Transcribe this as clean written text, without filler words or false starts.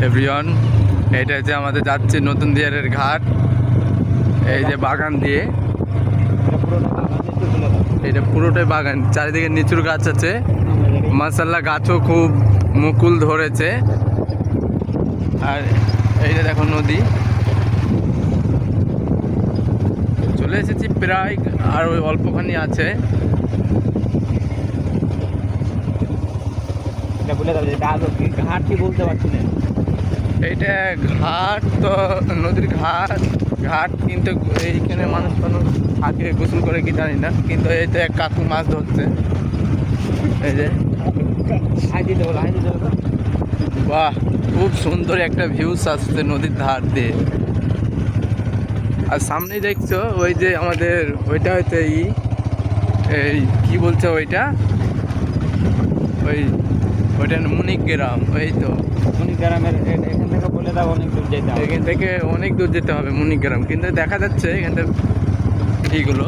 Everyone, এটা যে আমাদের যাচ্ছে নতুন দিয়ারের ঘাট। এই যে বাগান দিয়ে, এটা পুরোটাই বাগান, চারিদিকে নিচুর গাছ আছে। মাশাআল্লাহ, গাছও খুব মুকুল ধরেছে। আর এই যে দেখো নদী, চলে এসেছি প্রায়, আর ওই অল্পখানি আছে। ঘাট কি বলতে পারছি না, এইটা ঘাট তো নদীর ঘাট ঘাট কিন্তু এইখানে মানুষ থাকে গোসল করে কি জানি না, কিন্তু এইটা এক কাকু মাছ ধরছে। এই যে বাহ, খুব সুন্দর একটা ভিউস আসছে নদীর ধার দিয়ে। আর সামনে দেখছো ওই যে আমাদের ওইটা হয়তো এই কি বলছে ওইটা, ওইটা মুনিগ্রাম। ওই তো মণিগ্রামের এখান থেকে বলে দাও, অনেক দূর যেতে হবে। এখান থেকে অনেক দূর যেতে হবে মুনিগ্রাম, কিন্তু দেখা যাচ্ছে এখান থেকে এইগুলো